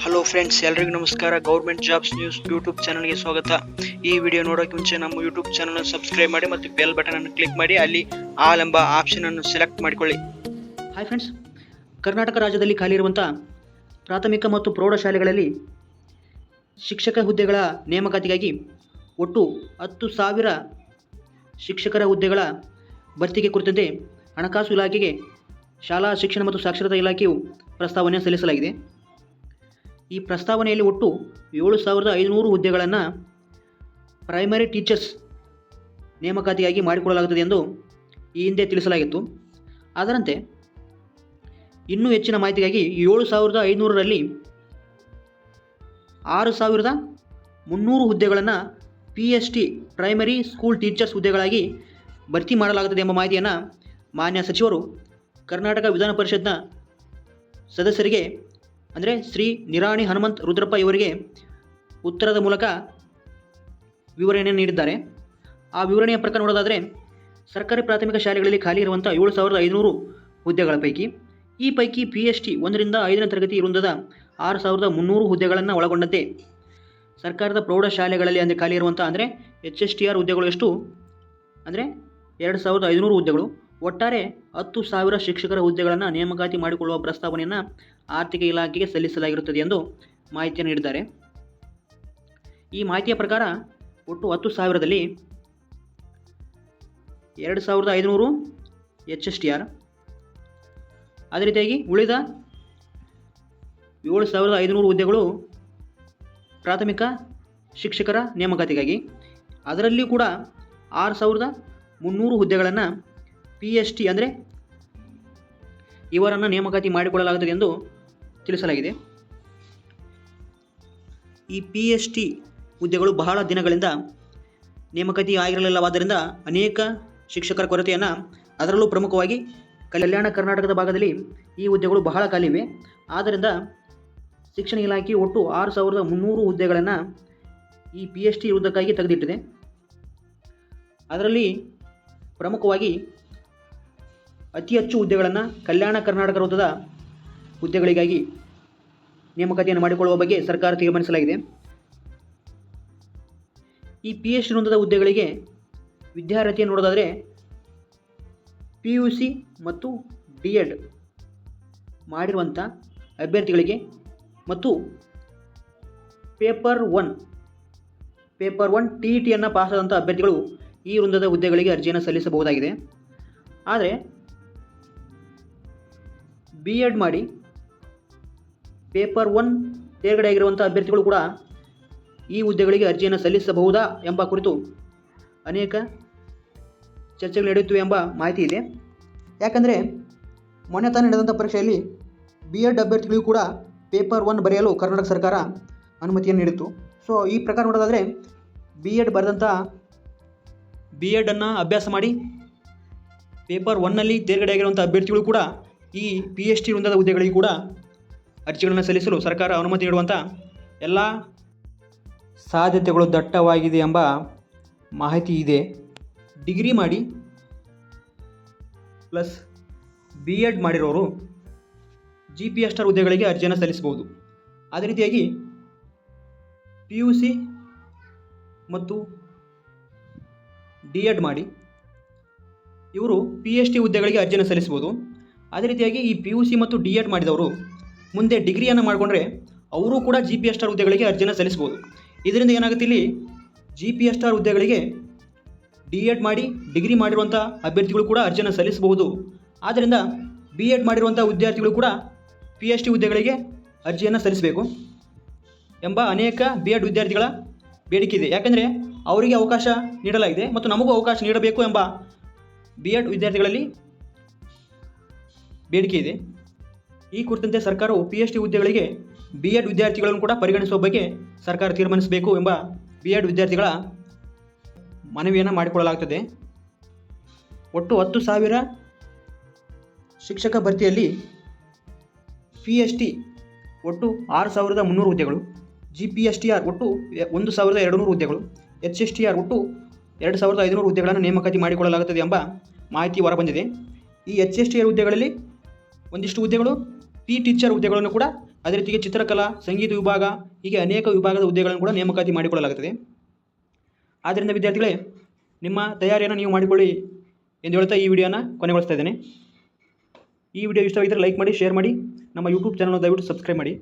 Hello friends, ಎಲ್ರಿಗೂ ನಮಸ್ಕಾರ. Government jobs news YouTube ಚಾನಲ್ಗೆ ಸ್ವಾಗತ. ಈ ವಿಡಿಯೋ ನೋಡೋಕೆ ಮುಂಚೆ ನಮ್ಮ ಯೂಟ್ಯೂಬ್ ಚಾನಲ್ ಸಬ್ಸ್ಕ್ರೈಬ್ ಮಾಡಿ ಮತ್ತು ಬೆಲ್ ಬಟನ್ ಅನ್ನು ಕ್ಲಿಕ್ ಮಾಡಿ ಅಲ್ಲಿ ಆಲ್ ಎಂಬ ಆಪ್ಷನ್ ಅನ್ನು ಸೆಲೆಕ್ಟ್ ಮಾಡಿಕೊಳ್ಳಿ. ಹಾಯ್ ಫ್ರೆಂಡ್ಸ್, ಕರ್ನಾಟಕ ರಾಜ್ಯದಲ್ಲಿ ಖಾಲಿ ಇರುವಂಥ ಪ್ರಾಥಮಿಕ ಮತ್ತು ಪ್ರೌಢಶಾಲೆಗಳಲ್ಲಿ ಶಿಕ್ಷಕ ಹುದ್ದೆಗಳ ನೇಮಕಾತಿಗಾಗಿ ಒಟ್ಟು 10,000 ಶಿಕ್ಷಕರ ಹುದ್ದೆಗಳ ಭರ್ತಿಗೆ ಕುರಿತಂತೆ ಹಣಕಾಸು ಇಲಾಖೆಗೆ ಶಾಲಾ ಶಿಕ್ಷಣ ಮತ್ತು ಸಾಕ್ಷರತಾ ಇಲಾಖೆಯು ಪ್ರಸ್ತಾವನೆ ಸಲ್ಲಿಸಲಾಗಿದೆ. ಈ ಪ್ರಸ್ತಾವನೆಯಲ್ಲಿ ಒಟ್ಟು 7,500 ಹುದ್ದೆಗಳನ್ನು ಪ್ರೈಮರಿ ಟೀಚರ್ಸ್ ನೇಮಕಾತಿಯಾಗಿ ಮಾಡಿಕೊಳ್ಳಲಾಗುತ್ತದೆ ಎಂದು ಈ ಹಿಂದೆ ತಿಳಿಸಲಾಗಿತ್ತು. ಅದರಂತೆ ಇನ್ನೂ ಹೆಚ್ಚಿನ ಮಾಹಿತಿಗಾಗಿ 7,500ರಲ್ಲಿ 6,300 ಹುದ್ದೆಗಳನ್ನು PST ಪ್ರೈಮರಿ ಸ್ಕೂಲ್ ಟೀಚರ್ಸ್ ಹುದ್ದೆಗಳಾಗಿ ಭರ್ತಿ ಮಾಡಲಾಗುತ್ತದೆ ಎಂಬ ಮಾಹಿತಿಯನ್ನು ಮಾನ್ಯ ಸಚಿವರು ಕರ್ನಾಟಕ ವಿಧಾನ ಪರಿಷತ್ನ ಸದಸ್ಯರಿಗೆ ಅಂದರೆ ಶ್ರೀ ನಿರಾಣಿ ಹನುಮಂತ್ ರುದ್ರಪ್ಪ ಇವರಿಗೆ ಉತ್ತರದ ಮೂಲಕ ವಿವರಣೆಯನ್ನು ನೀಡಿದ್ದಾರೆ. ಆ ವಿವರಣೆಯ ಪ್ರಕಾರ ನೋಡೋದಾದರೆ, ಸರ್ಕಾರಿ ಪ್ರಾಥಮಿಕ ಶಾಲೆಗಳಲ್ಲಿ ಖಾಲಿ ಇರುವಂಥ 7,500 ಹುದ್ದೆಗಳ ಪೈಕಿ PST 1ರಿಂದ 5ನೇ ತರಗತಿ ವೃಂದದ 6,300 ಹುದ್ದೆಗಳನ್ನು ಒಳಗೊಂಡಂತೆ ಸರ್ಕಾರದ ಪ್ರೌಢಶಾಲೆಗಳಲ್ಲಿ ಅಂದರೆ ಖಾಲಿ ಇರುವಂಥ ಅಂದರೆ HSTR ಹುದ್ದೆಗಳು ಎಷ್ಟು ಅಂದರೆ 2,500 ಹುದ್ದೆಗಳು. ಒಟ್ಟಾರೆ 10,000 ಶಿಕ್ಷಕರ ಹುದ್ದೆಗಳನ್ನು ನೇಮಕಾತಿ ಮಾಡಿಕೊಳ್ಳುವ ಪ್ರಸ್ತಾವನೆಯನ್ನು ಆರ್ಥಿಕ ಇಲಾಖೆಗೆ ಸಲ್ಲಿಸಲಾಗಿರುತ್ತದೆ ಎಂದು ಮಾಹಿತಿಯನ್ನು ನೀಡಿದ್ದಾರೆ. ಈ ಮಾಹಿತಿಯ ಪ್ರಕಾರ ಒಟ್ಟು 10,000ರಲ್ಲಿ 2,500 HSTR, ಅದೇ ರೀತಿಯಾಗಿ ಉಳಿದ 7,500 ಹುದ್ದೆಗಳು ಪ್ರಾಥಮಿಕ ಶಿಕ್ಷಕರ ನೇಮಕಾತಿಗಾಗಿ. ಅದರಲ್ಲಿ ಕೂಡ 6,300 ಹುದ್ದೆಗಳನ್ನು PST ಅಂದರೆ ಇವರನ್ನು ನೇಮಕಾತಿ ಮಾಡಿಕೊಳ್ಳಲಾಗುತ್ತದೆ ಎಂದು ತಿಳಿಸಲಾಗಿದೆ. ಈ PST ಹುದ್ದೆಗಳು ಬಹಳ ದಿನಗಳಿಂದ ನೇಮಕಾತಿ ಆಗಿರಲಿಲ್ಲವಾದ್ದರಿಂದ ಅನೇಕ ಶಿಕ್ಷಕರ ಕೊರತೆಯನ್ನು, ಅದರಲ್ಲೂ ಪ್ರಮುಖವಾಗಿ ಕಲ್ಯಾಣ ಕರ್ನಾಟಕದ ಭಾಗದಲ್ಲಿ ಈ ಹುದ್ದೆಗಳು ಬಹಳ ಖಾಲಿವೆ. ಆದ್ದರಿಂದ ಶಿಕ್ಷಣ ಇಲಾಖೆ ಒಟ್ಟು 6,300 ಹುದ್ದೆಗಳನ್ನು ಈ PST ಹುದ್ದೆಗಾಗಿ ತೆಗೆದಿಟ್ಟಿದೆ. ಅದರಲ್ಲಿ ಪ್ರಮುಖವಾಗಿ ಅತಿ ಹೆಚ್ಚು ಹುದ್ದೆಗಳನ್ನು ಕಲ್ಯಾಣ ಕರ್ನಾಟಕ ವೃತ್ತದ ಹುದ್ದೆಗಳಿಗಾಗಿ ನೇಮಕಾತಿಯನ್ನು ಮಾಡಿಕೊಳ್ಳುವ ಬಗ್ಗೆ ಸರ್ಕಾರ ತೀರ್ಮಾನಿಸಲಾಗಿದೆ. ಈ PST ವೃತ್ತದ ಹುದ್ದೆಗಳಿಗೆ ವಿದ್ಯಾರ್ಹತೆ ನೋಡೋದಾದರೆ PUC ಮತ್ತು D.Ed ಮಾಡಿರುವಂಥ ಅಭ್ಯರ್ಥಿಗಳಿಗೆ ಮತ್ತು ಪೇಪರ್ 1 TETಯನ್ನು ಪಾಸಾದಂಥ ಅಭ್ಯರ್ಥಿಗಳು ಈ ವೃಂದದ ಹುದ್ದೆಗಳಿಗೆ ಅರ್ಜಿಯನ್ನು ಸಲ್ಲಿಸಬಹುದಾಗಿದೆ. ಆದರೆ B.Ed ಮಾಡಿ ಪೇಪರ್ 1 ತೇರ್ಗಡೆ ಆಗಿರುವಂಥ ಅಭ್ಯರ್ಥಿಗಳು ಕೂಡ ಈ ಹುದ್ದೆಗಳಿಗೆ ಅರ್ಜಿಯನ್ನು ಸಲ್ಲಿಸಬಹುದಾ ಎಂಬ ಕುರಿತು ಅನೇಕ ಚರ್ಚೆಗಳು ನಡೆಯುತ್ತಿವೆ ಎಂಬ ಮಾಹಿತಿ ಇದೆ. ಯಾಕಂದರೆ ಮೊನ್ನೆ ತಾನೇ ನಡೆದಂಥ ಪರೀಕ್ಷೆಯಲ್ಲಿ B.Ed ಅಭ್ಯರ್ಥಿಗಳಿಗೂ ಕೂಡ ಪೇಪರ್ 1 ಬರೆಯಲು ಕರ್ನಾಟಕ ಸರ್ಕಾರ ಅನುಮತಿಯನ್ನು ನೀಡಿತ್ತು. ಸೊ ಈ ಪ್ರಕಾರ ನೋಡೋದಾದರೆ B.Edಅನ್ನು ಅಭ್ಯಾಸ ಮಾಡಿ ಪೇಪರ್ 1ನಲ್ಲಿ ತೇರ್ಗಡೆ ಆಗಿರುವಂಥ ಅಭ್ಯರ್ಥಿಗಳು ಕೂಡ ಈ PST ವೃಂದದ ಹುದ್ದೆಗಳಿಗೆ ಕೂಡ ಅರ್ಜಿಗಳನ್ನು ಸಲ್ಲಿಸಲು ಸರ್ಕಾರ ಅನುಮತಿ ನೀಡುವಂಥ ಎಲ್ಲ ಸಾಧ್ಯತೆಗಳು ದಟ್ಟವಾಗಿದೆ ಎಂಬ ಮಾಹಿತಿ ಇದೆ. ಡಿಗ್ರಿ ಮಾಡಿ ಪ್ಲಸ್ B.Ed ಮಾಡಿರೋರು GPSR ಹುದ್ದೆಗಳಿಗೆ ಅರ್ಜಿಯನ್ನು ಸಲ್ಲಿಸಬಹುದು. ಅದೇ ರೀತಿಯಾಗಿ PUC ಮತ್ತು D.Ed ಮಾಡಿ ಇವರು PST ಹುದ್ದೆಗಳಿಗೆ ಅರ್ಜಿಯನ್ನು ಸಲ್ಲಿಸಬಹುದು. ಅದೇ ರೀತಿಯಾಗಿ ಈ PUC ಮತ್ತು D.Ed ಮಾಡಿದವರು ಮುಂದೆ ಡಿಗ್ರಿಯನ್ನು ಮಾಡಿಕೊಂಡ್ರೆ ಅವರು ಕೂಡ GPSR ಹುದ್ದೆಗಳಿಗೆ ಅರ್ಜಿಯನ್ನು ಸಲ್ಲಿಸಬಹುದು. ಇದರಿಂದ ಏನಾಗುತ್ತೆ, ಇಲ್ಲಿ GPSR ಹುದ್ದೆಗಳಿಗೆ D.Ed ಮಾಡಿ ಡಿಗ್ರಿ ಮಾಡಿರುವಂಥ ಅಭ್ಯರ್ಥಿಗಳು ಕೂಡ ಅರ್ಜಿಯನ್ನು ಸಲ್ಲಿಸಬಹುದು. ಆದ್ದರಿಂದ B.Ed ಮಾಡಿರುವಂಥ ವಿದ್ಯಾರ್ಥಿಗಳು ಕೂಡ PST ಹುದ್ದೆಗಳಿಗೆ ಅರ್ಜಿಯನ್ನು ಸಲ್ಲಿಸಬೇಕು ಎಂಬ ಅನೇಕ B.Ed ವಿದ್ಯಾರ್ಥಿಗಳ ಬೇಡಿಕೆ ಇದೆ. ಯಾಕೆಂದರೆ ಅವರಿಗೆ ಅವಕಾಶ ನೀಡಲಾಗಿದೆ ಮತ್ತು ನಮಗೂ ಅವಕಾಶ ನೀಡಬೇಕು ಎಂಬ B.Ed ವಿದ್ಯಾರ್ಥಿಗಳಲ್ಲಿ ಬೇಡಿಕೆ ಇದೆ. ಈ ಕುರಿತಂತೆ ಸರ್ಕಾರವು PST ಹುದ್ದೆಗಳಿಗೆ B.Ed ವಿದ್ಯಾರ್ಥಿಗಳನ್ನು ಕೂಡ ಪರಿಗಣಿಸುವ ಬಗ್ಗೆ ಸರ್ಕಾರ ತೀರ್ಮಾನಿಸಬೇಕು ಎಂಬ B.Ed ವಿದ್ಯಾರ್ಥಿಗಳ ಮನವಿಯನ್ನು ಮಾಡಿಕೊಳ್ಳಲಾಗುತ್ತದೆ. ಒಟ್ಟು 10,000 ಶಿಕ್ಷಕ ಭರ್ತಿಯಲ್ಲಿ PST ಒಟ್ಟು 6,300 ಹುದ್ದೆಗಳು, GPSTR ಒಟ್ಟು 1,200 ಹುದ್ದೆಗಳು, HSTR ಒಟ್ಟು 2,500 ಹುದ್ದೆಗಳನ್ನು ನೇಮಕಾತಿ ಮಾಡಿಕೊಳ್ಳಲಾಗುತ್ತದೆ ಎಂಬ ಮಾಹಿತಿ ಹೊರಬಂದಿದೆ. ಈ HSTR ಹುದ್ದೆಗಳಲ್ಲಿ ಒಂದಿಷ್ಟು ಹುದ್ದೆಗಳು ಟೀಚರ್ ಹುದ್ದೆಗಳನ್ನು ಕೂಡ ಅದೇ ರೀತಿಗೆ ಚಿತ್ರಕಲಾ, ಸಂಗೀತ ವಿಭಾಗ ಹೀಗೆ ಅನೇಕ ವಿಭಾಗದ ಹುದ್ದೆಗಳನ್ನು ಕೂಡ ನೇಮಕಾತಿ ಮಾಡಿಕೊಳ್ಳಲಾಗುತ್ತದೆ. ಆದ್ದರಿಂದ ವಿದ್ಯಾರ್ಥಿಗಳೇ, ನಿಮ್ಮ ತಯಾರಿಯನ್ನು ನೀವು ಮಾಡಿಕೊಳ್ಳಿ ಎಂದು ಹೇಳ್ತಾ ಈ ವಿಡಿಯೋನ ಕೊನೆಗೊಳಿಸ್ತಾ ಇದ್ದೇನೆ. ಈ ವಿಡಿಯೋ ಇಷ್ಟವಾಗಿದ್ದರೆ ಲೈಕ್ ಮಾಡಿ, ಶೇರ್ ಮಾಡಿ, ನಮ್ಮ ಯೂಟ್ಯೂಬ್ ಚಾನಲ್ ದಯವಿಟ್ಟು ಸಬ್ಸ್ಕ್ರೈಬ್ ಮಾಡಿ.